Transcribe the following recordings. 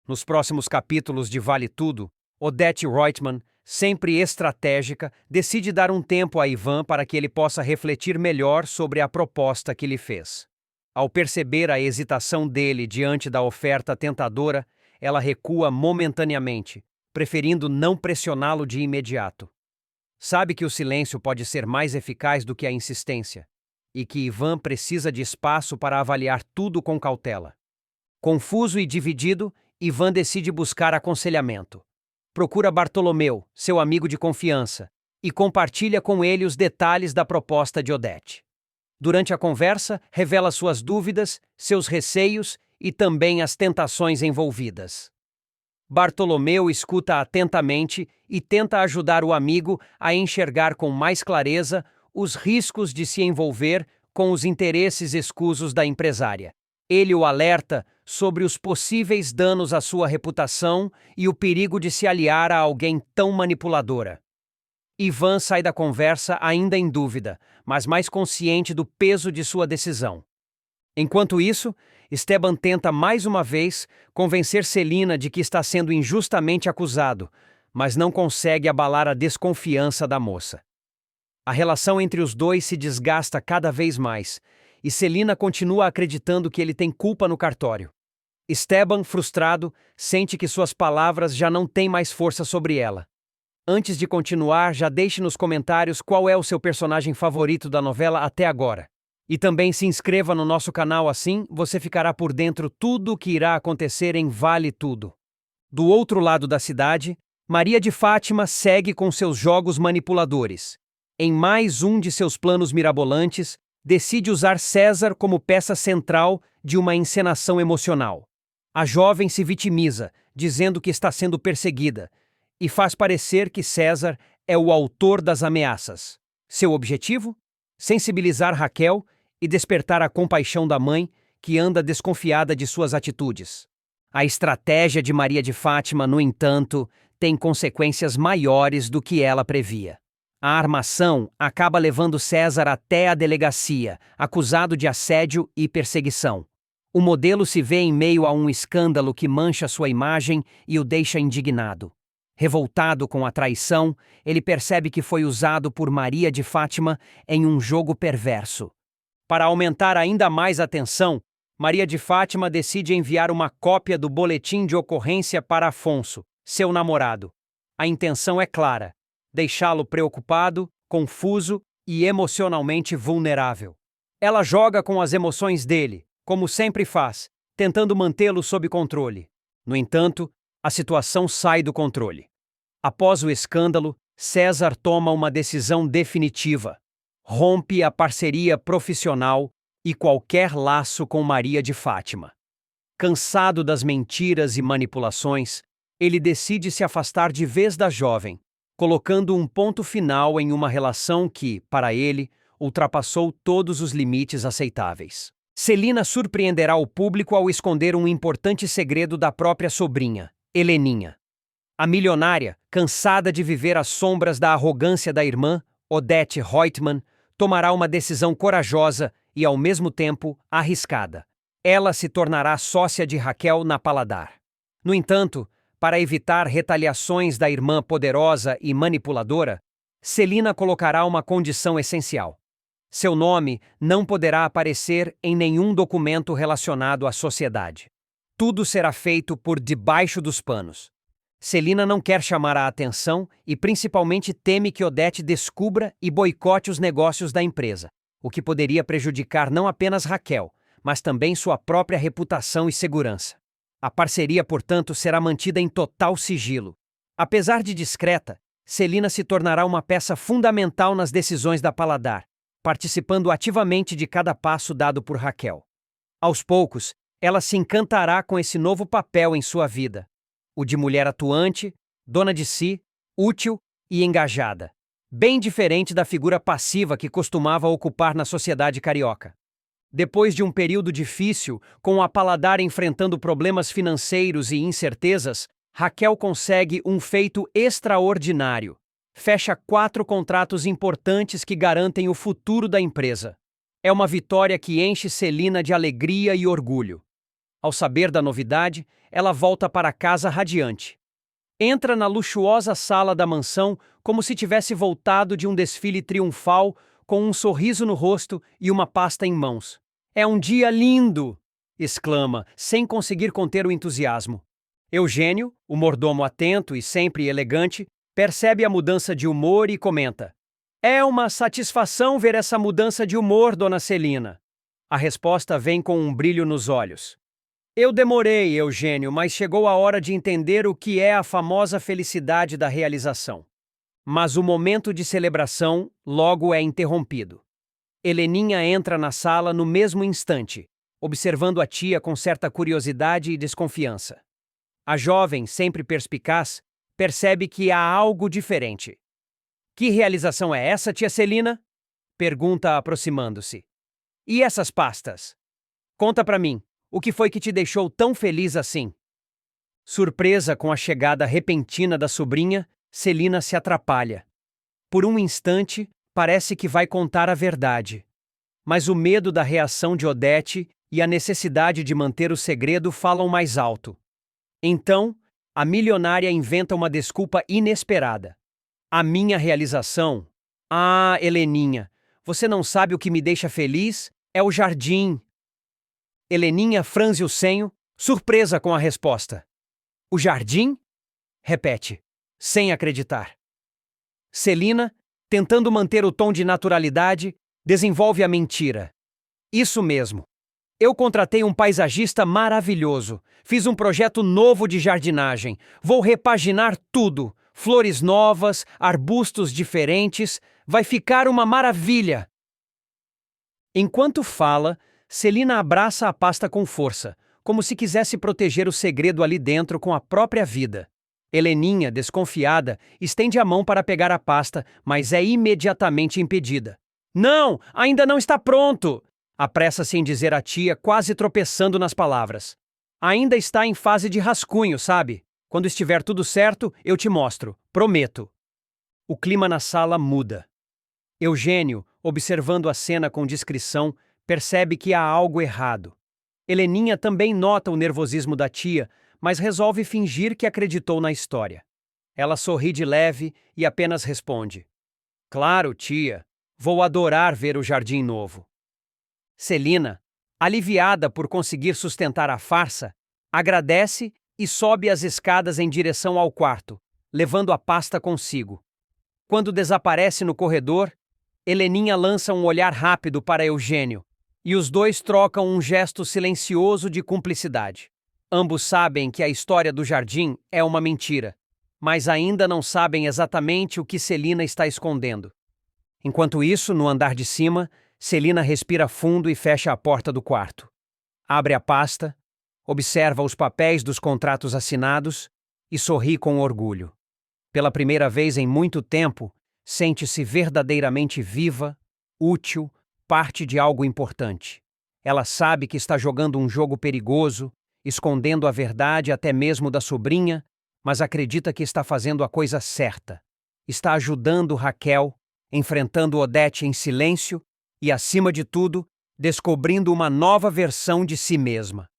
Nos próximos capítulos de Vale Tudo, Odette Reutemann, sempre estratégica, decide dar um tempo a Ivan para que ele possa refletir melhor sobre a proposta que lhe fez. Ao perceber a hesitação dele diante da oferta tentadora, ela recua momentaneamente, preferindo não pressioná-lo de imediato. Sabe que o silêncio pode ser mais eficaz do que a insistência, e que Ivan precisa de espaço para avaliar tudo com cautela. Confuso e dividido, Ivan decide buscar aconselhamento. Procura Bartolomeu, seu amigo de confiança, e compartilha com ele os detalhes da proposta de Odette. Durante a conversa, revela suas dúvidas, seus receios e também as tentações envolvidas. Bartolomeu escuta atentamente e tenta ajudar o amigo a enxergar com mais clareza os riscos de se envolver com os interesses escusos da empresária. Ele o alerta sobre os possíveis danos à sua reputação e o perigo de se aliar a alguém tão manipuladora. Ivan sai da conversa ainda em dúvida, mas mais consciente do peso de sua decisão. Enquanto isso, Esteban tenta mais uma vez convencer Celina de que está sendo injustamente acusado, mas não consegue abalar a desconfiança da moça. A relação entre os dois se desgasta cada vez mais, e Celina continua acreditando que ele tem culpa no cartório. Esteban, frustrado, sente que suas palavras já não têm mais força sobre ela. Antes de continuar, já deixe nos comentários qual é o seu personagem favorito da novela até agora. E também se inscreva no nosso canal, assim você ficará por dentro tudo o que irá acontecer em Vale Tudo. Do outro lado da cidade, Maria de Fátima segue com seus jogos manipuladores. Em mais um de seus planos mirabolantes, decide usar César como peça central de uma encenação emocional. A jovem se vitimiza, dizendo que está sendo perseguida, e faz parecer que César é o autor das ameaças. Seu objetivo? Sensibilizar Raquel e despertar a compaixão da mãe, que anda desconfiada de suas atitudes. A estratégia de Maria de Fátima, no entanto, tem consequências maiores do que ela previa. A armação acaba levando César até a delegacia, acusado de assédio e perseguição. O modelo se vê em meio a um escândalo que mancha sua imagem e o deixa indignado. Revoltado com a traição, ele percebe que foi usado por Maria de Fátima em um jogo perverso. Para aumentar ainda mais a tensão, Maria de Fátima decide enviar uma cópia do boletim de ocorrência para Afonso, seu namorado. A intenção é clara: deixá-lo preocupado, confuso e emocionalmente vulnerável. Ela joga com as emoções dele, como sempre faz, tentando mantê-lo sob controle. No entanto, a situação sai do controle. Após o escândalo, César toma uma decisão definitiva. Rompe a parceria profissional e qualquer laço com Maria de Fátima. Cansado das mentiras e manipulações, ele decide se afastar de vez da jovem, colocando um ponto final em uma relação que, para ele, ultrapassou todos os limites aceitáveis. Celina surpreenderá o público ao esconder um importante segredo da própria sobrinha, Heleninha. A milionária, cansada de viver às sombras da arrogância da irmã, Odette Reutemann, tomará uma decisão corajosa e, ao mesmo tempo, arriscada. Ela se tornará sócia de Raquel na Paladar. No entanto, para evitar retaliações da irmã poderosa e manipuladora, Celina colocará uma condição essencial. Seu nome não poderá aparecer em nenhum documento relacionado à sociedade. Tudo será feito por debaixo dos panos. Celina não quer chamar a atenção e principalmente teme que Odette descubra e boicote os negócios da empresa, o que poderia prejudicar não apenas Raquel, mas também sua própria reputação e segurança. A parceria, portanto, será mantida em total sigilo. Apesar de discreta, Celina se tornará uma peça fundamental nas decisões da Paladar, participando ativamente de cada passo dado por Raquel. Aos poucos, ela se encantará com esse novo papel em sua vida, o de mulher atuante, dona de si, útil e engajada, bem diferente da figura passiva que costumava ocupar na sociedade carioca. Depois de um período difícil, com a Paladar enfrentando problemas financeiros e incertezas, Raquel consegue um feito extraordinário. Fecha 4 contratos importantes que garantem o futuro da empresa. É uma vitória que enche Celina de alegria e orgulho. Ao saber da novidade, ela volta para casa radiante. Entra na luxuosa sala da mansão como se tivesse voltado de um desfile triunfal, com um sorriso no rosto e uma pasta em mãos. "É um dia lindo!" exclama, sem conseguir conter o entusiasmo. Eugênio, o mordomo atento e sempre elegante, percebe a mudança de humor e comenta: "É uma satisfação ver essa mudança de humor, dona Celina." A resposta vem com um brilho nos olhos. "Eu demorei, Eugênio, mas chegou a hora de entender o que é a famosa felicidade da realização." Mas o momento de celebração logo é interrompido. Heleninha entra na sala no mesmo instante, observando a tia com certa curiosidade e desconfiança. A jovem, sempre perspicaz, percebe que há algo diferente. "Que realização é essa, tia Celina?" pergunta aproximando-se. "E essas pastas? Conta pra mim, o que foi que te deixou tão feliz assim?" Surpresa com a chegada repentina da sobrinha, Celina se atrapalha. Por um instante, parece que vai contar a verdade. Mas o medo da reação de Odete e a necessidade de manter o segredo falam mais alto. Então, a milionária inventa uma desculpa inesperada. "A minha realização? Ah, Heleninha, você não sabe o que me deixa feliz? É o jardim." Heleninha franze o senho, surpresa com a resposta. "O jardim?" repete, sem acreditar. Celina, tentando manter o tom de naturalidade, desenvolve a mentira. "Isso mesmo. Eu contratei um paisagista maravilhoso. Fiz um projeto novo de jardinagem. Vou repaginar tudo. Flores novas, arbustos diferentes. Vai ficar uma maravilha." Enquanto fala, Celina abraça a pasta com força, como se quisesse proteger o segredo ali dentro com a própria vida. Heleninha, desconfiada, estende a mão para pegar a pasta, mas é imediatamente impedida. "Não, ainda não está pronto!" apressa-se em dizer à tia, quase tropeçando nas palavras. "Ainda está em fase de rascunho, sabe? Quando estiver tudo certo, eu te mostro, prometo." O clima na sala muda. Eugênio, observando a cena com discrição, percebe que há algo errado. Heleninha também nota o nervosismo da tia, mas resolve fingir que acreditou na história. Ela sorri de leve e apenas responde: "Claro, tia, vou adorar ver o jardim novo." Celina, aliviada por conseguir sustentar a farsa, agradece e sobe as escadas em direção ao quarto, levando a pasta consigo. Quando desaparece no corredor, Heleninha lança um olhar rápido para Eugênio, e os dois trocam um gesto silencioso de cumplicidade. Ambos sabem que a história do jardim é uma mentira, mas ainda não sabem exatamente o que Celina está escondendo. Enquanto isso, no andar de cima, Celina respira fundo e fecha a porta do quarto. Abre a pasta, observa os papéis dos contratos assinados e sorri com orgulho. Pela primeira vez em muito tempo, sente-se verdadeiramente viva, útil, parte de algo importante. Ela sabe que está jogando um jogo perigoso, escondendo a verdade até mesmo da sobrinha, mas acredita que está fazendo a coisa certa. Está ajudando Raquel, enfrentando Odete em silêncio e, acima de tudo, descobrindo uma nova versão de si mesma.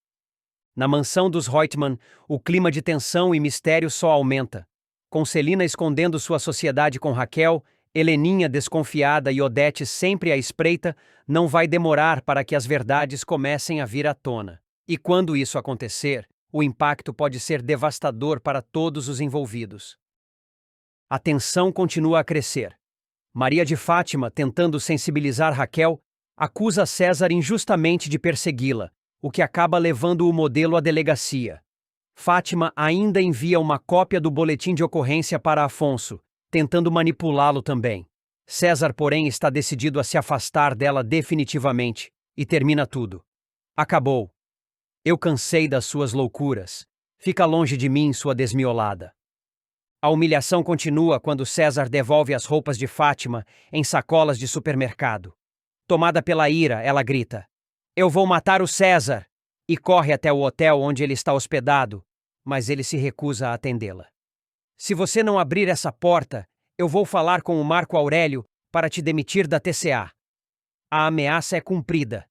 Na mansão dos Reutemann, o clima de tensão e mistério só aumenta. Com Celina escondendo sua sociedade com Raquel, Heleninha desconfiada e Odete sempre à espreita, não vai demorar para que as verdades comecem a vir à tona. E quando isso acontecer, o impacto pode ser devastador para todos os envolvidos. A tensão continua a crescer. Maria de Fátima, tentando sensibilizar Raquel, acusa César injustamente de persegui-la, o que acaba levando o modelo à delegacia. Fátima ainda envia uma cópia do boletim de ocorrência para Afonso, tentando manipulá-lo também. César, porém, está decidido a se afastar dela definitivamente, e termina tudo. "Acabou. Eu cansei das suas loucuras. Fica longe de mim, sua desmiolada." A humilhação continua quando César devolve as roupas de Fátima em sacolas de supermercado. Tomada pela ira, ela grita: "Eu vou matar o César!" e corre até o hotel onde ele está hospedado, mas ele se recusa a atendê-la. "Se você não abrir essa porta, eu vou falar com o Marco Aurélio para te demitir da TCA." A ameaça é cumprida,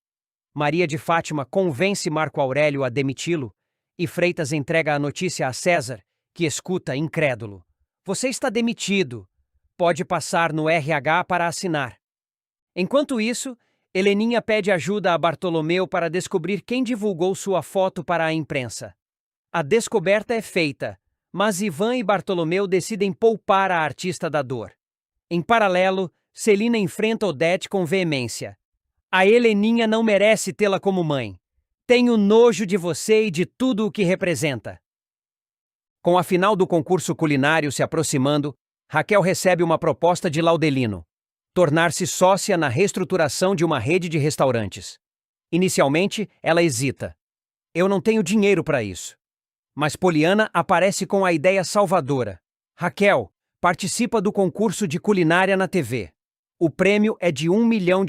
Maria de Fátima convence Marco Aurélio a demiti-lo e Freitas entrega a notícia a César, que escuta incrédulo. Você está demitido. Pode passar no RH para assinar. Enquanto isso, Heleninha pede ajuda a Bartolomeu para descobrir quem divulgou sua foto para a imprensa. A descoberta é feita, mas Ivan e Bartolomeu decidem poupar a artista da dor. Em paralelo, Celina enfrenta Odete com veemência. A Heleninha não merece tê-la como mãe. Tenho nojo de você e de tudo o que representa. Com a final do concurso culinário se aproximando, Raquel recebe uma proposta de Laudelino: tornar-se sócia na reestruturação de uma rede de restaurantes. Inicialmente, ela hesita. Eu não tenho dinheiro para isso. Mas Poliana aparece com a ideia salvadora. Raquel, participa do concurso de culinária na TV. O prêmio é de R$1 milhão.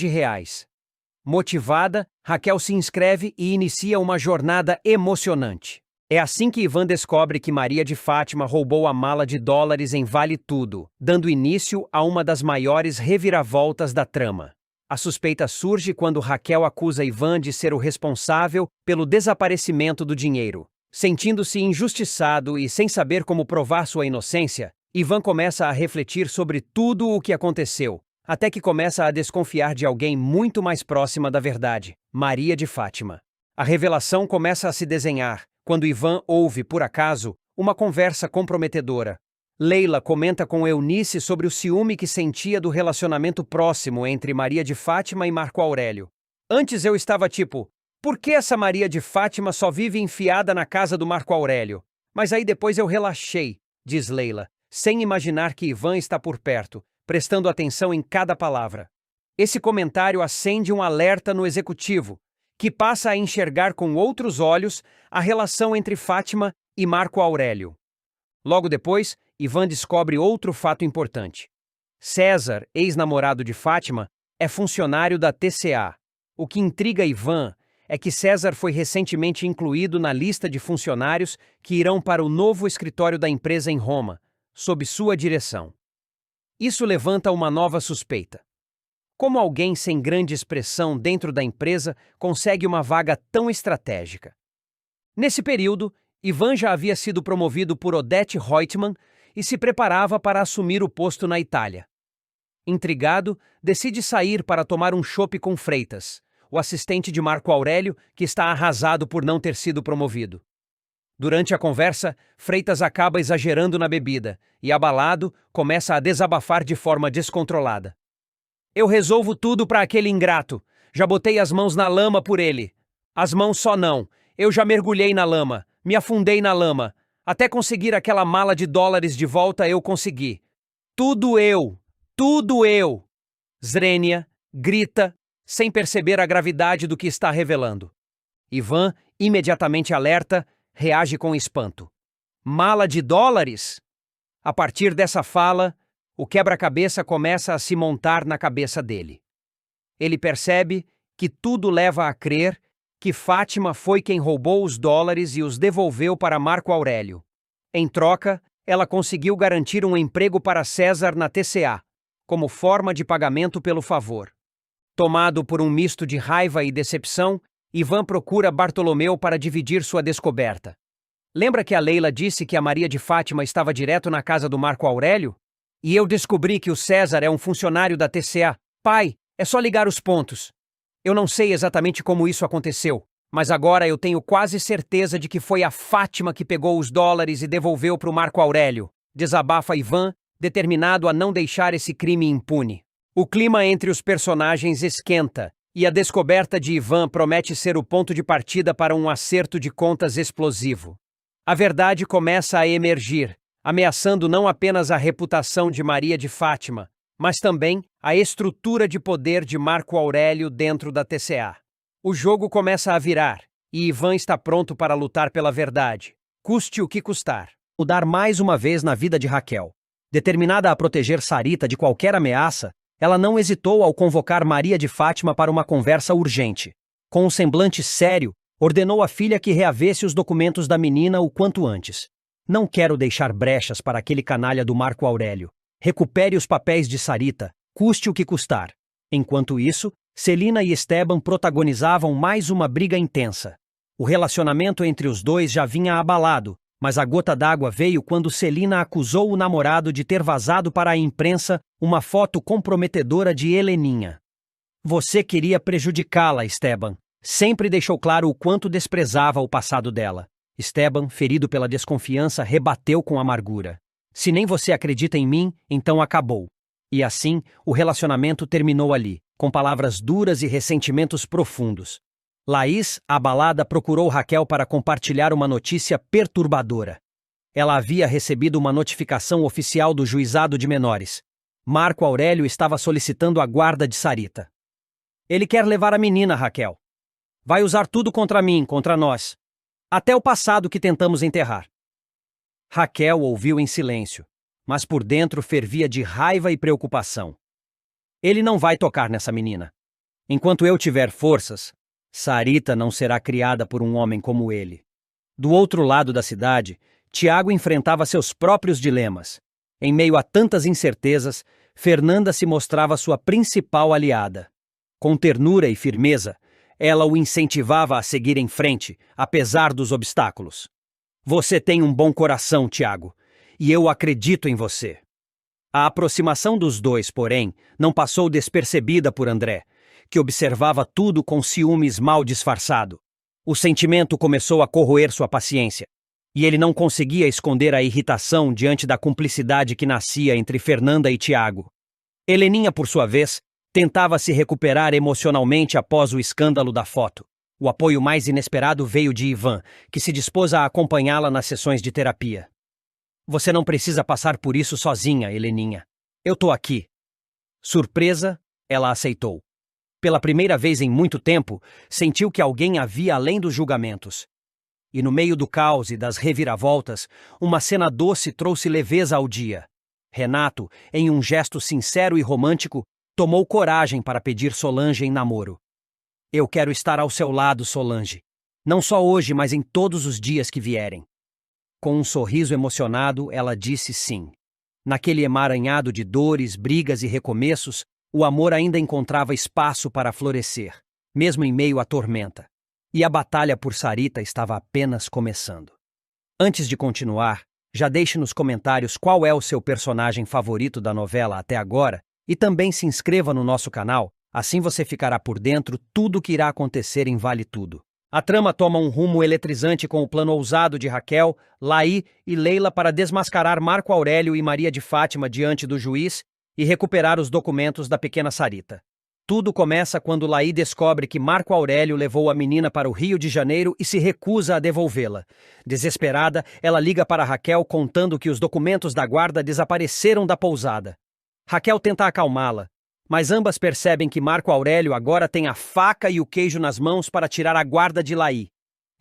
Motivada, Raquel se inscreve e inicia uma jornada emocionante. É assim que Ivan descobre que Maria de Fátima roubou a mala de dólares em Vale Tudo, dando início a uma das maiores reviravoltas da trama. A suspeita surge quando Raquel acusa Ivan de ser o responsável pelo desaparecimento do dinheiro. Sentindo-se injustiçado e sem saber como provar sua inocência, Ivan começa a refletir sobre tudo o que aconteceu, até que começa a desconfiar de alguém muito mais próxima da verdade, Maria de Fátima. A revelação começa a se desenhar quando Ivan ouve, por acaso, uma conversa comprometedora. Leila comenta com Eunice sobre o ciúme que sentia do relacionamento próximo entre Maria de Fátima e Marco Aurélio. Antes eu estava tipo, por que essa Maria de Fátima só vive enfiada na casa do Marco Aurélio? Mas aí depois eu relaxei, diz Leila, sem imaginar que Ivan está por perto, prestando atenção em cada palavra. Esse comentário acende um alerta no executivo, que passa a enxergar com outros olhos a relação entre Fátima e Marco Aurélio. Logo depois, Ivan descobre outro fato importante. César, ex-namorado de Fátima, é funcionário da TCA. O que intriga Ivan é que César foi recentemente incluído na lista de funcionários que irão para o novo escritório da empresa em Roma, sob sua direção. Isso levanta uma nova suspeita. Como alguém sem grande expressão dentro da empresa consegue uma vaga tão estratégica? Nesse período, Ivan já havia sido promovido por Odete Reutemann e se preparava para assumir o posto na Itália. Intrigado, decide sair para tomar um chopp com Freitas, o assistente de Marco Aurélio, que está arrasado por não ter sido promovido. Durante a conversa, Freitas acaba exagerando na bebida e, abalado, começa a desabafar de forma descontrolada. Eu resolvo tudo para aquele ingrato. Já botei as mãos na lama por ele. As mãos só não. Eu já mergulhei na lama. Me afundei na lama. Até conseguir aquela mala de dólares de volta eu consegui. Tudo eu. Tudo eu. Zrenia grita, sem perceber a gravidade do que está revelando. Ivan, imediatamente alerta, reage com espanto. Mala de dólares? A partir dessa fala, o quebra-cabeça começa a se montar na cabeça dele. Ele percebe que tudo leva a crer que Fátima foi quem roubou os dólares e os devolveu para Marco Aurélio. Em troca, ela conseguiu garantir um emprego para César na TCA, como forma de pagamento pelo favor. Tomado por um misto de raiva e decepção, Ivan procura Bartolomeu para dividir sua descoberta. Lembra que a Leila disse que a Maria de Fátima estava direto na casa do Marco Aurélio? E eu descobri que o César é um funcionário da TCA. Pai, é só ligar os pontos. Eu não sei exatamente como isso aconteceu, mas agora eu tenho quase certeza de que foi a Fátima que pegou os dólares e devolveu para o Marco Aurélio. Desabafa Ivan, determinado a não deixar esse crime impune. O clima entre os personagens esquenta, e a descoberta de Ivan promete ser o ponto de partida para um acerto de contas explosivo. A verdade começa a emergir, ameaçando não apenas a reputação de Maria de Fátima, mas também a estrutura de poder de Marco Aurélio dentro da TCA. O jogo começa a virar, e Ivan está pronto para lutar pela verdade, custe o que custar. Mudar mais uma vez na vida de Raquel. Determinada a proteger Sarita de qualquer ameaça, ela não hesitou ao convocar Maria de Fátima para uma conversa urgente. Com um semblante sério, ordenou à filha que reavesse os documentos da menina o quanto antes. Não quero deixar brechas para aquele canalha do Marco Aurélio. Recupere os papéis de Sarita, custe o que custar. Enquanto isso, Celina e Esteban protagonizavam mais uma briga intensa. O relacionamento entre os dois já vinha abalado, mas a gota d'água veio quando Celina acusou o namorado de ter vazado para a imprensa uma foto comprometedora de Heleninha. Você queria prejudicá-la, Esteban. Sempre deixou claro o quanto desprezava o passado dela. Esteban, ferido pela desconfiança, rebateu com amargura. Se nem você acredita em mim, então acabou. E assim, o relacionamento terminou ali, com palavras duras e ressentimentos profundos. Laís, abalada, procurou Raquel para compartilhar uma notícia perturbadora. Ela havia recebido uma notificação oficial do Juizado de Menores. Marco Aurélio estava solicitando a guarda de Sarita. Ele quer levar a menina, Raquel. Vai usar tudo contra mim, contra nós. Até o passado que tentamos enterrar. Raquel ouviu em silêncio, mas por dentro fervia de raiva e preocupação. Ele não vai tocar nessa menina. Enquanto eu tiver forças, Sarita não será criada por um homem como ele. Do outro lado da cidade, Tiago enfrentava seus próprios dilemas. Em meio a tantas incertezas, Fernanda se mostrava sua principal aliada. Com ternura e firmeza, ela o incentivava a seguir em frente, apesar dos obstáculos. Você tem um bom coração, Tiago, e eu acredito em você. A aproximação dos dois, porém, não passou despercebida por André, que observava tudo com ciúmes mal disfarçado. O sentimento começou a corroer sua paciência, e ele não conseguia esconder a irritação diante da cumplicidade que nascia entre Fernanda e Tiago. Heleninha, por sua vez, tentava se recuperar emocionalmente após o escândalo da foto. O apoio mais inesperado veio de Ivan, que se dispôs a acompanhá-la nas sessões de terapia. Você não precisa passar por isso sozinha, Heleninha. Eu tô aqui. Surpresa, ela aceitou. Pela primeira vez em muito tempo, sentiu que alguém havia além dos julgamentos. E no meio do caos e das reviravoltas, uma cena doce trouxe leveza ao dia. Renato, em um gesto sincero e romântico, tomou coragem para pedir Solange em namoro. Eu quero estar ao seu lado, Solange. Não só hoje, mas em todos os dias que vierem. Com um sorriso emocionado, ela disse sim. Naquele emaranhado de dores, brigas e recomeços, o amor ainda encontrava espaço para florescer, mesmo em meio à tormenta. E a batalha por Sarita estava apenas começando. Antes de continuar, já deixe nos comentários qual é o seu personagem favorito da novela até agora e também se inscreva no nosso canal, assim você ficará por dentro tudo o que irá acontecer em Vale Tudo. A trama toma um rumo eletrizante com o plano ousado de Raquel, Laí e Leila para desmascarar Marco Aurélio e Maria de Fátima diante do juiz e recuperar os documentos da pequena Sarita. Tudo começa quando Laí descobre que Marco Aurélio levou a menina para o Rio de Janeiro e se recusa a devolvê-la. Desesperada, ela liga para Raquel contando que os documentos da guarda desapareceram da pousada. Raquel tenta acalmá-la, mas ambas percebem que Marco Aurélio agora tem a faca e o queijo nas mãos para tirar a guarda de Laí.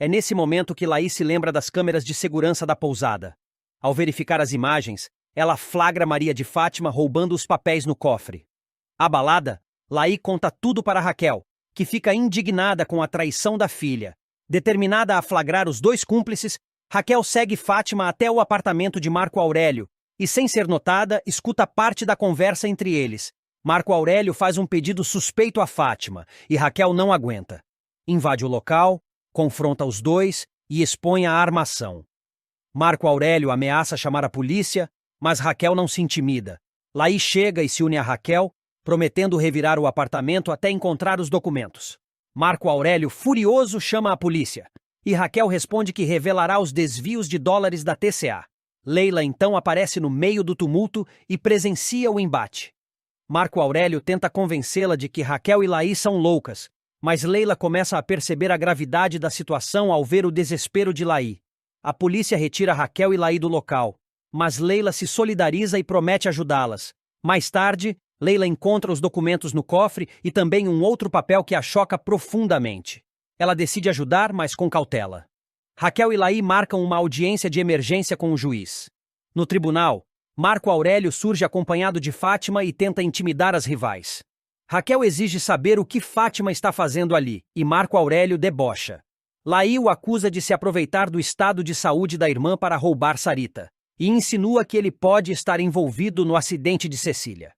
É nesse momento que Laí se lembra das câmeras de segurança da pousada. Ao verificar as imagens, ela flagra Maria de Fátima roubando os papéis no cofre. Abalada, Laí conta tudo para Raquel, que fica indignada com a traição da filha. Determinada a flagrar os dois cúmplices, Raquel segue Fátima até o apartamento de Marco Aurélio e, sem ser notada, escuta parte da conversa entre eles. Marco Aurélio faz um pedido suspeito a Fátima e Raquel não aguenta. Invade o local, confronta os dois e expõe a armação. Marco Aurélio ameaça chamar a polícia, mas Raquel não se intimida. Laí chega e se une a Raquel, prometendo revirar o apartamento até encontrar os documentos. Marco Aurélio, furioso, chama a polícia, e Raquel responde que revelará os desvios de dólares da TCA. Leila então aparece no meio do tumulto e presencia o embate. Marco Aurélio tenta convencê-la de que Raquel e Laí são loucas, mas Leila começa a perceber a gravidade da situação ao ver o desespero de Laí. A polícia retira Raquel e Laí do local, mas Leila se solidariza e promete ajudá-las. Mais tarde, Leila encontra os documentos no cofre e também um outro papel que a choca profundamente. Ela decide ajudar, mas com cautela. Raquel e Laí marcam uma audiência de emergência com o juiz. No tribunal, Marco Aurélio surge acompanhado de Fátima e tenta intimidar as rivais. Raquel exige saber o que Fátima está fazendo ali, e Marco Aurélio debocha. Laí o acusa de se aproveitar do estado de saúde da irmã para roubar Sarita, e insinua que ele pode estar envolvido no acidente de Cecília.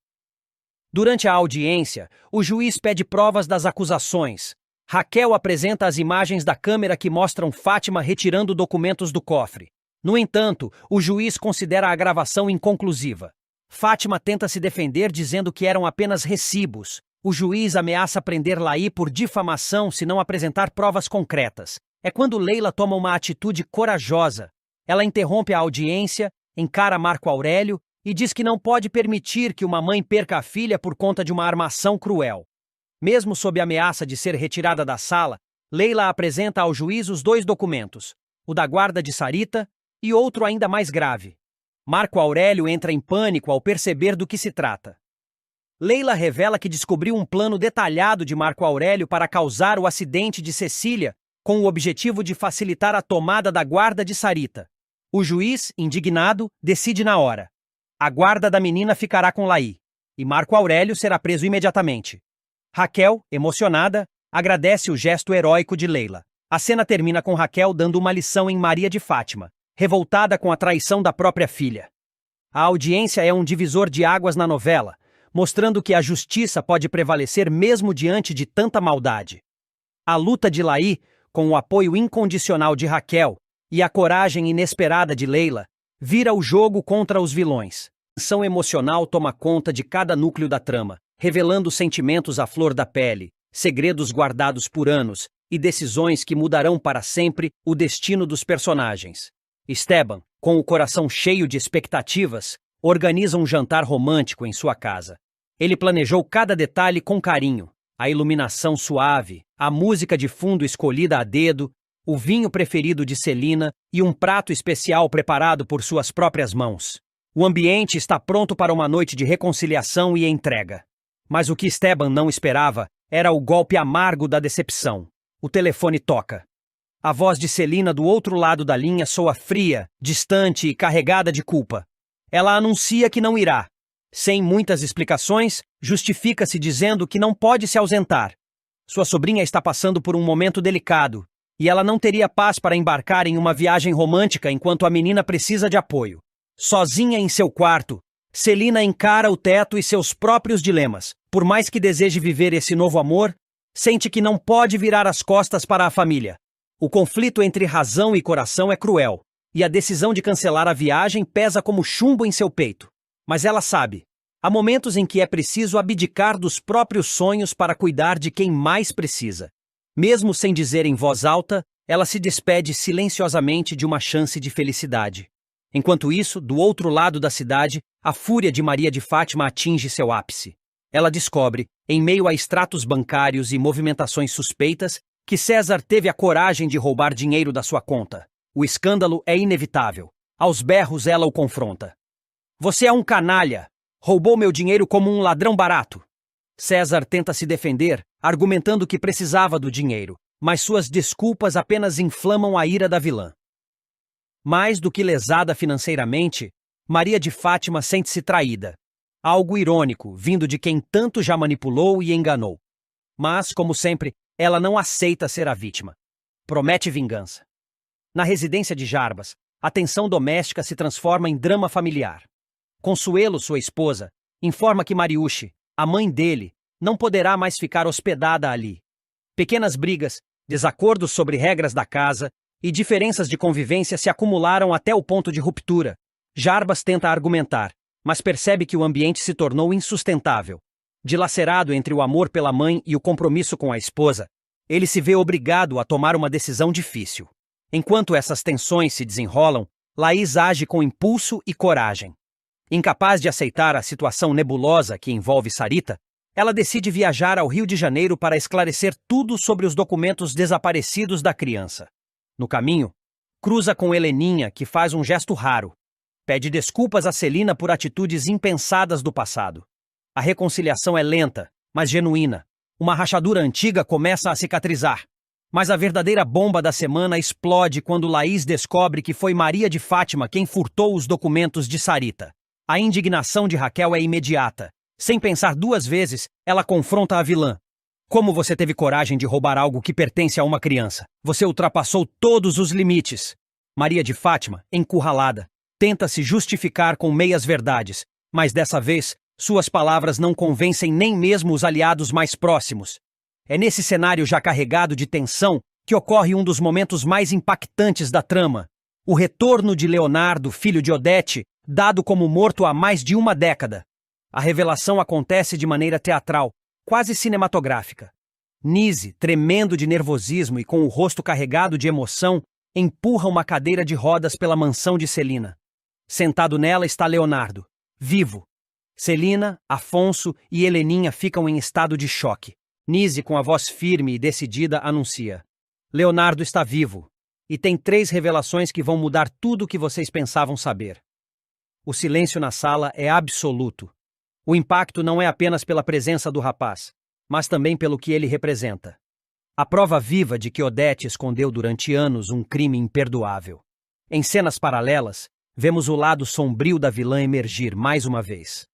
Durante a audiência, o juiz pede provas das acusações. Raquel apresenta as imagens da câmera que mostram Fátima retirando documentos do cofre. No entanto, o juiz considera a gravação inconclusiva. Fátima tenta se defender dizendo que eram apenas recibos. O juiz ameaça prender Laí por difamação se não apresentar provas concretas. É quando Leila toma uma atitude corajosa. Ela interrompe a audiência, encara Marco Aurélio e diz que não pode permitir que uma mãe perca a filha por conta de uma armação cruel. Mesmo sob ameaça de ser retirada da sala, Leila apresenta ao juiz os 2 documentos, o da guarda de Sarita e outro ainda mais grave. Marco Aurélio entra em pânico ao perceber do que se trata. Leila revela que descobriu um plano detalhado de Marco Aurélio para causar o acidente de Cecília, com o objetivo de facilitar a tomada da guarda de Sarita. O juiz, indignado, decide na hora. A guarda da menina ficará com Laí, e Marco Aurélio será preso imediatamente. Raquel, emocionada, agradece o gesto heróico de Leila. A cena termina com Raquel dando uma lição em Maria de Fátima, revoltada com a traição da própria filha. A audiência é um divisor de águas na novela, mostrando que a justiça pode prevalecer mesmo diante de tanta maldade. A luta de Laí, com o apoio incondicional de Raquel e a coragem inesperada de Leila, vira o jogo contra os vilões. A tensão emocional toma conta de cada núcleo da trama, revelando sentimentos à flor da pele, segredos guardados por anos e decisões que mudarão para sempre o destino dos personagens. Esteban, com o coração cheio de expectativas, organiza um jantar romântico em sua casa. Ele planejou cada detalhe com carinho, a iluminação suave, a música de fundo escolhida a dedo, o vinho preferido de Celina e um prato especial preparado por suas próprias mãos. O ambiente está pronto para uma noite de reconciliação e entrega. Mas o que Esteban não esperava era o golpe amargo da decepção. O telefone toca. A voz de Celina do outro lado da linha soa fria, distante e carregada de culpa. Ela anuncia que não irá. Sem muitas explicações, justifica-se dizendo que não pode se ausentar. Sua sobrinha está passando por um momento delicado, e ela não teria paz para embarcar em uma viagem romântica enquanto a menina precisa de apoio. Sozinha em seu quarto, Celina encara o teto e seus próprios dilemas. Por mais que deseje viver esse novo amor, sente que não pode virar as costas para a família. O conflito entre razão e coração é cruel, e a decisão de cancelar a viagem pesa como chumbo em seu peito. Mas ela sabe, há momentos em que é preciso abdicar dos próprios sonhos para cuidar de quem mais precisa. Mesmo sem dizer em voz alta, ela se despede silenciosamente de uma chance de felicidade. Enquanto isso, do outro lado da cidade, a fúria de Maria de Fátima atinge seu ápice. Ela descobre, em meio a extratos bancários e movimentações suspeitas, que César teve a coragem de roubar dinheiro da sua conta. O escândalo é inevitável. Aos berros ela o confronta. Você é um canalha! Roubou meu dinheiro como um ladrão barato! César tenta se defender, argumentando que precisava do dinheiro, mas suas desculpas apenas inflamam a ira da vilã. Mais do que lesada financeiramente, Maria de Fátima sente-se traída. Algo irônico, vindo de quem tanto já manipulou e enganou. Mas, como sempre, ela não aceita ser a vítima. Promete vingança. Na residência de Jarbas, a tensão doméstica se transforma em drama familiar. Consuelo, sua esposa, informa que Mariucci, a mãe dele, não poderá mais ficar hospedada ali. Pequenas brigas, desacordos sobre regras da casa e diferenças de convivência se acumularam até o ponto de ruptura. Jarbas tenta argumentar, mas percebe que o ambiente se tornou insustentável. Dilacerado entre o amor pela mãe e o compromisso com a esposa, ele se vê obrigado a tomar uma decisão difícil. Enquanto essas tensões se desenrolam, Laís age com impulso e coragem. Incapaz de aceitar a situação nebulosa que envolve Sarita, ela decide viajar ao Rio de Janeiro para esclarecer tudo sobre os documentos desaparecidos da criança. No caminho, cruza com Heleninha, que faz um gesto raro. Pede desculpas a Celina por atitudes impensadas do passado. A reconciliação é lenta, mas genuína. Uma rachadura antiga começa a cicatrizar. Mas a verdadeira bomba da semana explode quando Laís descobre que foi Maria de Fátima quem furtou os documentos de Sarita. A indignação de Raquel é imediata. Sem pensar 2 vezes, ela confronta a vilã. Como você teve coragem de roubar algo que pertence a uma criança? Você ultrapassou todos os limites. Maria de Fátima, encurralada, tenta se justificar com meias verdades, mas dessa vez, Suas palavras não convencem nem mesmo os aliados mais próximos. É nesse cenário já carregado de tensão que ocorre um dos momentos mais impactantes da trama: o retorno de Leonardo, filho de Odete, dado como morto há mais de uma década. A revelação acontece de maneira teatral, quase cinematográfica. Nise, tremendo de nervosismo e com o rosto carregado de emoção, empurra uma cadeira de rodas pela mansão de Celina. Sentado nela está Leonardo, vivo. Celina, Afonso e Heleninha ficam em estado de choque. Nise, com a voz firme e decidida, anuncia: Leonardo está vivo, e tem 3 revelações que vão mudar tudo o que vocês pensavam saber. O silêncio na sala é absoluto. O impacto não é apenas pela presença do rapaz, mas também pelo que ele representa. A prova viva de que Odete escondeu durante anos um crime imperdoável. Em cenas paralelas, vemos o lado sombrio da vilã emergir mais uma vez.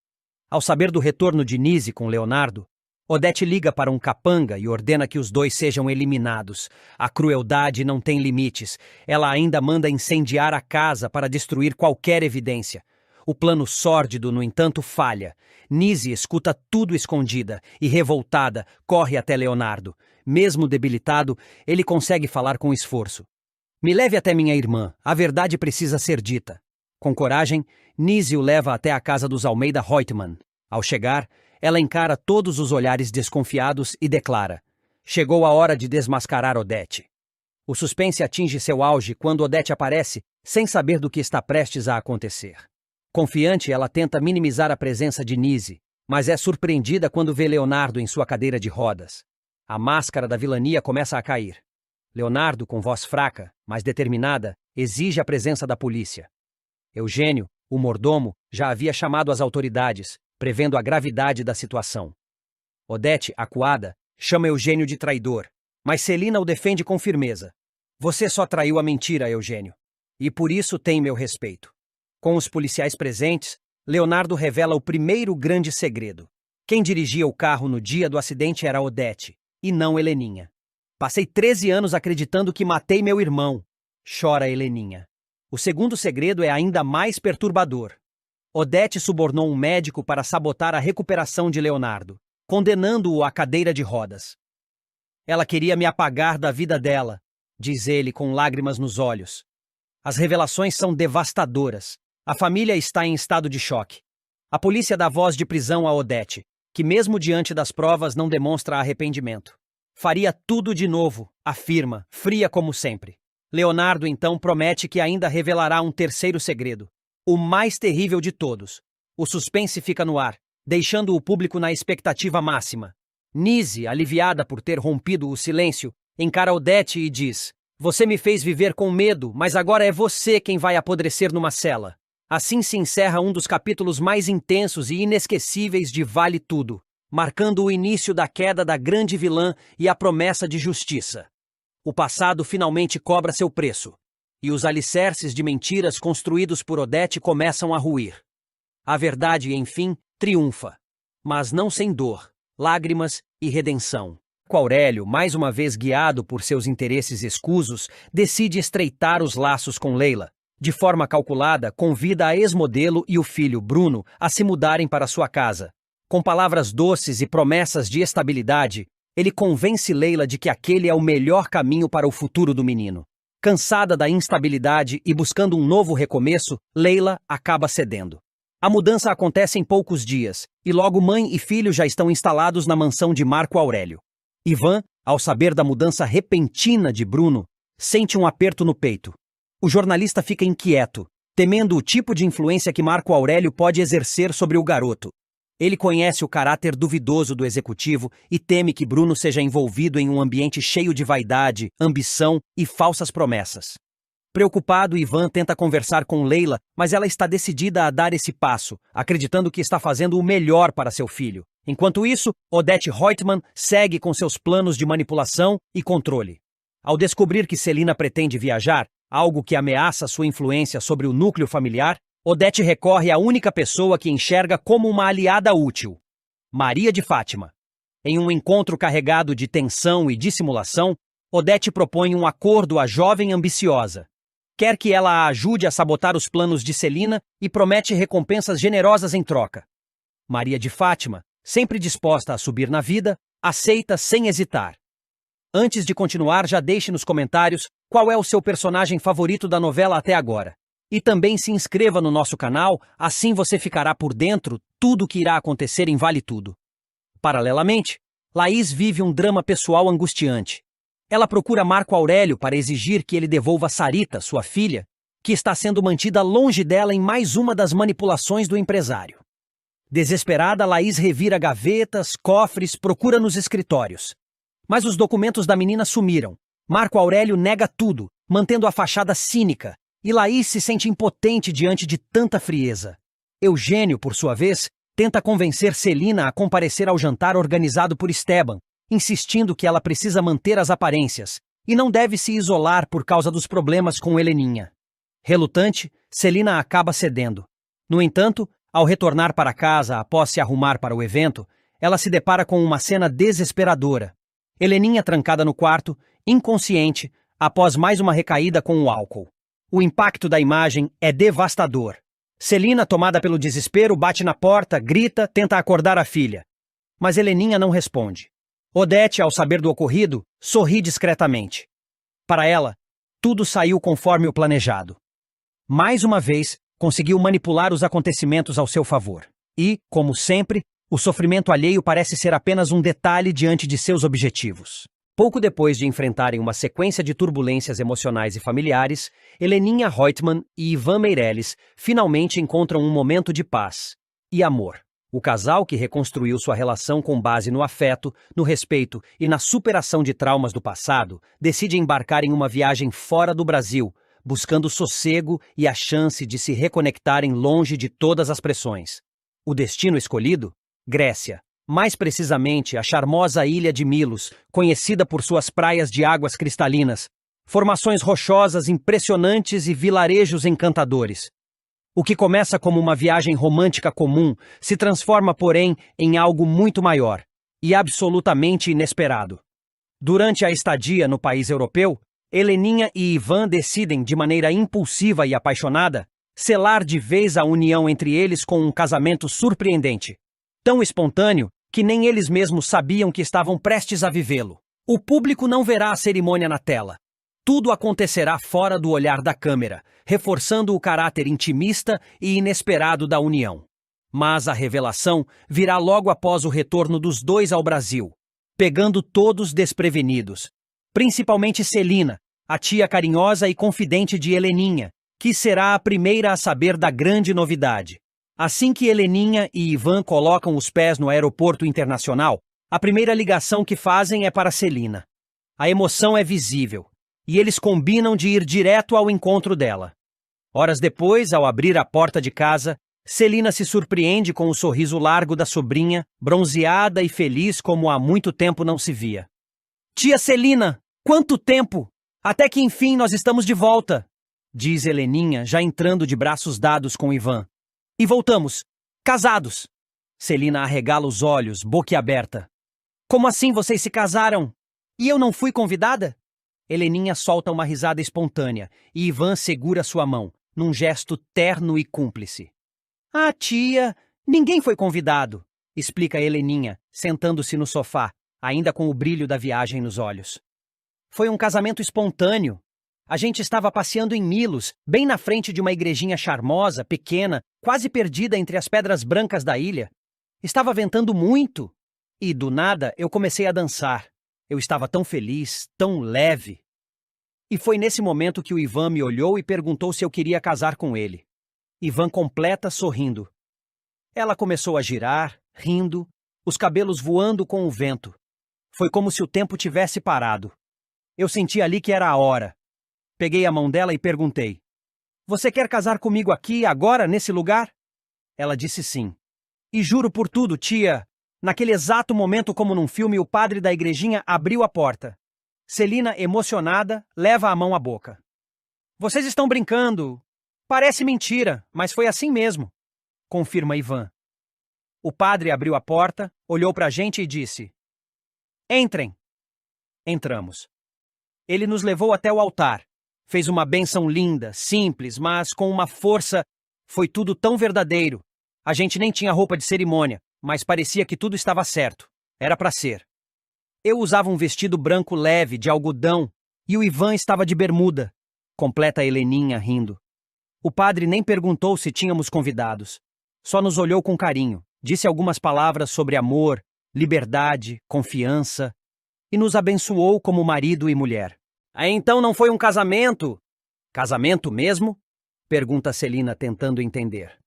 Ao saber do retorno de Nise com Leonardo, Odete liga para um capanga e ordena que os 2 sejam eliminados. A crueldade não tem limites. Ela ainda manda incendiar a casa para destruir qualquer evidência. O plano sórdido, no entanto, falha. Nise escuta tudo escondida e, revoltada, corre até Leonardo. Mesmo debilitado, ele consegue falar com esforço. Me leve até minha irmã, a verdade precisa ser dita. Com coragem, Nise o leva até a casa dos Almeida Reutemann. Ao chegar, ela encara todos os olhares desconfiados e declara: chegou a hora de desmascarar Odete. O suspense atinge seu auge quando Odete aparece, sem saber do que está prestes a acontecer. Confiante, ela tenta minimizar a presença de Nise, mas é surpreendida quando vê Leonardo em sua cadeira de rodas. A máscara da vilania começa a cair. Leonardo, com voz fraca, mas determinada, exige a presença da polícia. Eugênio, o mordomo, já havia chamado as autoridades, prevendo a gravidade da situação. Odete, acuada, chama Eugênio de traidor, mas Celina o defende com firmeza. Você só traiu a mentira, Eugênio, e por isso tem meu respeito. Com os policiais presentes, Leonardo revela o primeiro grande segredo. Quem dirigia o carro no dia do acidente era Odete, e não Heleninha. Passei 13 anos acreditando que matei meu irmão, chora Heleninha. O segundo segredo é ainda mais perturbador. Odete subornou um médico para sabotar a recuperação de Leonardo, condenando-o à cadeira de rodas. Ela queria me apagar da vida dela, diz ele com lágrimas nos olhos. As revelações são devastadoras. A família está em estado de choque. A polícia dá voz de prisão a Odete, que mesmo diante das provas não demonstra arrependimento. Faria tudo de novo, afirma, fria como sempre. Leonardo então promete que ainda revelará um terceiro segredo, o mais terrível de todos. O suspense fica no ar, deixando o público na expectativa máxima. Nise, aliviada por ter rompido o silêncio, encara Odete e diz: você me fez viver com medo, mas agora é você quem vai apodrecer numa cela. Assim se encerra um dos capítulos mais intensos e inesquecíveis de Vale Tudo, marcando o início da queda da grande vilã e a promessa de justiça. O passado finalmente cobra seu preço, e os alicerces de mentiras construídos por Odete começam a ruir. A verdade, enfim, triunfa, mas não sem dor, lágrimas e redenção. Aurélio, mais uma vez guiado por seus interesses escusos, decide estreitar os laços com Leila. De forma calculada, convida a ex-modelo e o filho, Bruno, a se mudarem para sua casa. Com palavras doces e promessas de estabilidade, ele convence Leila de que aquele é o melhor caminho para o futuro do menino. Cansada da instabilidade e buscando um novo recomeço, Leila acaba cedendo. A mudança acontece em poucos dias, e logo mãe e filho já estão instalados na mansão de Marco Aurélio. Ivan, ao saber da mudança repentina de Bruno, sente um aperto no peito. O jornalista fica inquieto, temendo o tipo de influência que Marco Aurélio pode exercer sobre o garoto. Ele conhece o caráter duvidoso do executivo e teme que Bruno seja envolvido em um ambiente cheio de vaidade, ambição e falsas promessas. Preocupado, Ivan tenta conversar com Leila, mas ela está decidida a dar esse passo, acreditando que está fazendo o melhor para seu filho. Enquanto isso, Odete Reutemann segue com seus planos de manipulação e controle. Ao descobrir que Celina pretende viajar, algo que ameaça sua influência sobre o núcleo familiar, Odete recorre à única pessoa que enxerga como uma aliada útil: Maria de Fátima. Em um encontro carregado de tensão e dissimulação, Odete propõe um acordo à jovem ambiciosa. Quer que ela a ajude a sabotar os planos de Celina e promete recompensas generosas em troca. Maria de Fátima, sempre disposta a subir na vida, aceita sem hesitar. Antes de continuar, já deixe nos comentários qual é o seu personagem favorito da novela até agora. E também se inscreva no nosso canal, assim você ficará por dentro tudo o que irá acontecer em Vale Tudo. Paralelamente, Laís vive um drama pessoal angustiante. Ela procura Marco Aurélio para exigir que ele devolva Sarita, sua filha, que está sendo mantida longe dela em mais uma das manipulações do empresário. Desesperada, Laís revira gavetas, cofres, procura nos escritórios. Mas os documentos da menina sumiram. Marco Aurélio nega tudo, mantendo a fachada cínica, e Laís se sente impotente diante de tanta frieza. Eugênio, por sua vez, tenta convencer Celina a comparecer ao jantar organizado por Esteban, insistindo que ela precisa manter as aparências e não deve se isolar por causa dos problemas com Heleninha. Relutante, Celina acaba cedendo. No entanto, ao retornar para casa após se arrumar para o evento, ela se depara com uma cena desesperadora. Heleninha trancada no quarto, inconsciente, após mais uma recaída com o álcool. O impacto da imagem é devastador. Celina, tomada pelo desespero, bate na porta, grita, tenta acordar a filha. Mas Heleninha não responde. Odete, ao saber do ocorrido, sorri discretamente. Para ela, tudo saiu conforme o planejado. Mais uma vez, conseguiu manipular os acontecimentos ao seu favor. E, como sempre, o sofrimento alheio parece ser apenas um detalhe diante de seus objetivos. Pouco depois de enfrentarem uma sequência de turbulências emocionais e familiares, Heleninha Reutemann e Ivan Meirelles finalmente encontram um momento de paz e amor. O casal, que reconstruiu sua relação com base no afeto, no respeito e na superação de traumas do passado, decide embarcar em uma viagem fora do Brasil, buscando sossego e a chance de se reconectarem longe de todas as pressões. O destino escolhido? Grécia. Mais precisamente, a charmosa ilha de Milos, conhecida por suas praias de águas cristalinas, formações rochosas impressionantes e vilarejos encantadores. O que começa como uma viagem romântica comum se transforma, porém, em algo muito maior e absolutamente inesperado. Durante a estadia no país europeu, Heleninha e Ivan decidem, de maneira impulsiva e apaixonada, selar de vez a união entre eles com um casamento surpreendente. Tão espontâneo que nem eles mesmos sabiam que estavam prestes a vivê-lo. O público não verá a cerimônia na tela. Tudo acontecerá fora do olhar da câmera, reforçando o caráter intimista e inesperado da união. Mas a revelação virá logo após o retorno dos dois ao Brasil, pegando todos desprevenidos. Principalmente Celina, a tia carinhosa e confidente de Heleninha, que será a primeira a saber da grande novidade. Assim que Heleninha e Ivan colocam os pés no aeroporto internacional, a primeira ligação que fazem é para Celina. A emoção é visível, e eles combinam de ir direto ao encontro dela. Horas depois, ao abrir a porta de casa, Celina se surpreende com o sorriso largo da sobrinha, bronzeada e feliz como há muito tempo não se via. Tia Celina, quanto tempo! Até que enfim nós estamos de volta, diz Heleninha, já entrando de braços dados com Ivan. E voltamos, casados. Celina arregala os olhos, boquiaberta. Como assim vocês se casaram? E eu não fui convidada? Heleninha solta uma risada espontânea e Ivan segura sua mão, num gesto terno e cúmplice. Ah, tia, ninguém foi convidado, explica Heleninha, sentando-se no sofá, ainda com o brilho da viagem nos olhos. Foi um casamento espontâneo. A gente estava passeando em Milos, bem na frente de uma igrejinha charmosa, pequena, quase perdida entre as pedras brancas da ilha. Estava ventando muito. E, do nada, eu comecei a dançar. Eu estava tão feliz, tão leve. E foi nesse momento que o Ivan me olhou e perguntou se eu queria casar com ele. Ivan completa sorrindo. Ela começou a girar, rindo, os cabelos voando com o vento. Foi como se o tempo tivesse parado. Eu senti ali que era a hora. Peguei a mão dela e perguntei: Você quer casar comigo aqui, agora, nesse lugar? Ela disse sim. E juro por tudo, tia, naquele exato momento, como num filme, o padre da igrejinha abriu a porta. Celina, emocionada, leva a mão à boca. Vocês estão brincando. Parece mentira, mas foi assim mesmo, confirma Ivan. O padre abriu a porta, olhou pra gente e disse: Entrem. Entramos. Ele nos levou até o altar. Fez uma bênção linda, simples, mas com uma força. Foi tudo tão verdadeiro. A gente nem tinha roupa de cerimônia, mas parecia que tudo estava certo. Era para ser. Eu usava um vestido branco leve, de algodão, e o Ivan estava de bermuda, completa Heleninha rindo. O padre nem perguntou se tínhamos convidados. Só nos olhou com carinho, disse algumas palavras sobre amor, liberdade, confiança, e nos abençoou como marido e mulher. Aí então não foi um casamento? Casamento mesmo? Pergunta Celina, tentando entender.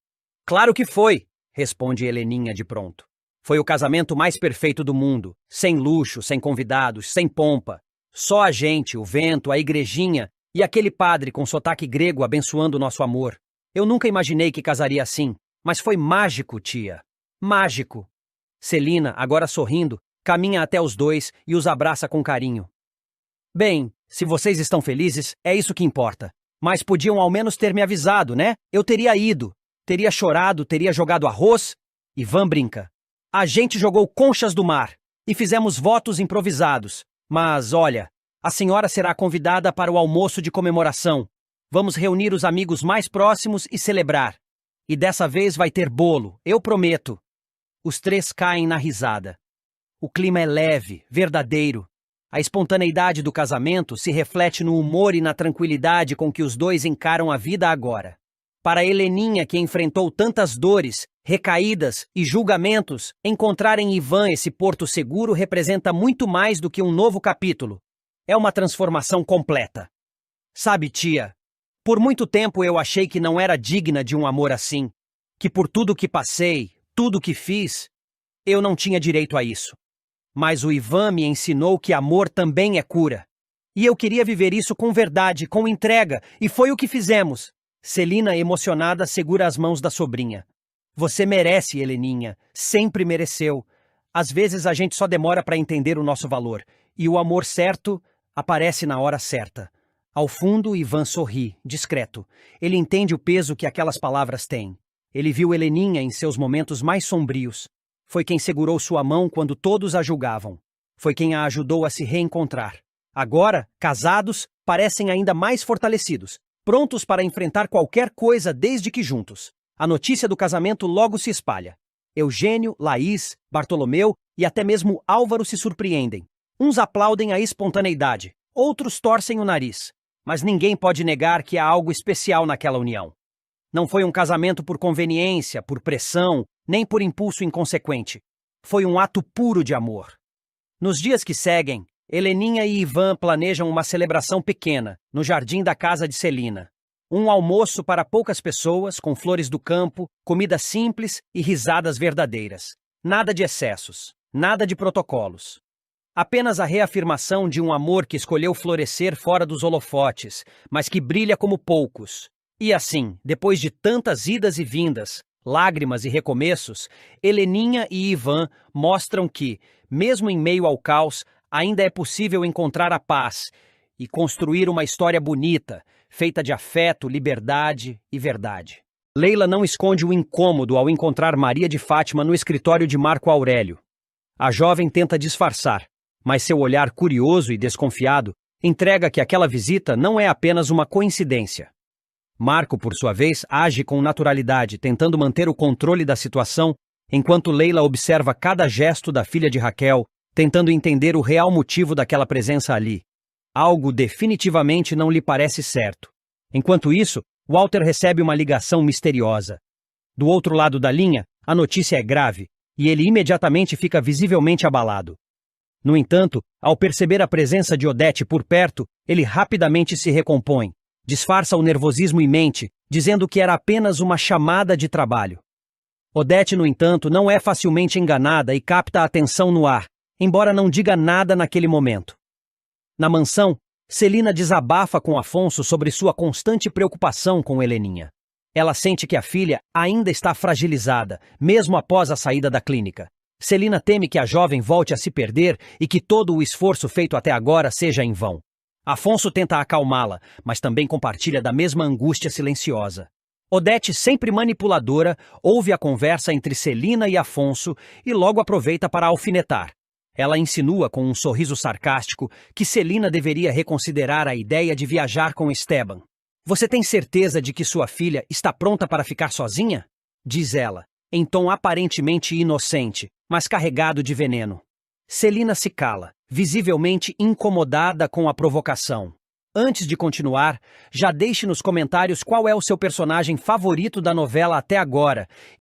Claro que foi, responde Heleninha de pronto. Foi o casamento mais perfeito do mundo, sem luxo, sem convidados, sem pompa. Só a gente, o vento, a igrejinha e aquele padre com sotaque grego abençoando nosso amor. Eu nunca imaginei que casaria assim, mas foi mágico, tia. Mágico. Celina, agora sorrindo, caminha até os dois e os abraça com carinho. Bem, se vocês estão felizes, é isso que importa. Mas podiam ao menos ter me avisado, né? Eu teria ido, teria chorado, teria jogado arroz. Ivan brinca. A gente jogou conchas do mar e fizemos votos improvisados. Mas, olha, a senhora será convidada para o almoço de comemoração. Vamos reunir os amigos mais próximos e celebrar. E dessa vez vai ter bolo, eu prometo. Os três caem na risada. O clima é leve, verdadeiro. A espontaneidade do casamento se reflete no humor e na tranquilidade com que os dois encaram a vida agora. Para Heleninha, que enfrentou tantas dores, recaídas e julgamentos, encontrar em Ivan esse porto seguro representa muito mais do que um novo capítulo. É uma transformação completa. Sabe, tia, por muito tempo eu achei que não era digna de um amor assim, que por tudo que passei, tudo que fiz, eu não tinha direito a isso. Mas o Ivan me ensinou que amor também é cura. E eu queria viver isso com verdade, com entrega, e foi o que fizemos. Celina, emocionada, segura as mãos da sobrinha. Você merece, Heleninha. Sempre mereceu. Às vezes a gente só demora para entender o nosso valor. E o amor certo aparece na hora certa. Ao fundo, Ivan sorri, discreto. Ele entende o peso que aquelas palavras têm. Ele viu Heleninha em seus momentos mais sombrios. Foi quem segurou sua mão quando todos a julgavam. Foi quem a ajudou a se reencontrar. Agora, casados, parecem ainda mais fortalecidos, prontos para enfrentar qualquer coisa desde que juntos. A notícia do casamento logo se espalha. Eugênio, Laís, Bartolomeu e até mesmo Álvaro se surpreendem. Uns aplaudem a espontaneidade, outros torcem o nariz. Mas ninguém pode negar que há algo especial naquela união. Não foi um casamento por conveniência, por pressão, nem por impulso inconsequente. Foi um ato puro de amor. Nos dias que seguem, Heleninha e Ivan planejam uma celebração pequena, no jardim da casa de Celina. Um almoço para poucas pessoas, com flores do campo, comida simples e risadas verdadeiras. Nada de excessos, nada de protocolos. Apenas a reafirmação de um amor que escolheu florescer fora dos holofotes, mas que brilha como poucos. E assim, depois de tantas idas e vindas, lágrimas e recomeços, Heleninha e Ivan mostram que, mesmo em meio ao caos, ainda é possível encontrar a paz e construir uma história bonita, feita de afeto, liberdade e verdade. Leila não esconde o incômodo ao encontrar Maria de Fátima no escritório de Marco Aurélio. A jovem tenta disfarçar, mas seu olhar curioso e desconfiado entrega que aquela visita não é apenas uma coincidência. Marco, por sua vez, age com naturalidade, tentando manter o controle da situação, enquanto Leila observa cada gesto da filha de Raquel, tentando entender o real motivo daquela presença ali. Algo definitivamente não lhe parece certo. Enquanto isso, Walter recebe uma ligação misteriosa. Do outro lado da linha, a notícia é grave, e ele imediatamente fica visivelmente abalado. No entanto, ao perceber a presença de Odete por perto, ele rapidamente se recompõe, disfarça o nervosismo e mente, dizendo que era apenas uma chamada de trabalho. Odete, no entanto, não é facilmente enganada e capta a atenção no ar, embora não diga nada naquele momento. Na mansão, Celina desabafa com Afonso sobre sua constante preocupação com Heleninha. Ela sente que a filha ainda está fragilizada, mesmo após a saída da clínica. Celina teme que a jovem volte a se perder e que todo o esforço feito até agora seja em vão. Afonso tenta acalmá-la, mas também compartilha da mesma angústia silenciosa. Odete, sempre manipuladora, ouve a conversa entre Celina e Afonso e logo aproveita para alfinetar. Ela insinua com um sorriso sarcástico que Celina deveria reconsiderar a ideia de viajar com Esteban. Você tem certeza de que sua filha está pronta para ficar sozinha? Diz ela. em tom aparentemente inocente, mas carregado de veneno. Celina se cala, visivelmente incomodada com a provocação. Antes de continuar, já deixe nos comentários qual é o seu personagem favorito da novela até agora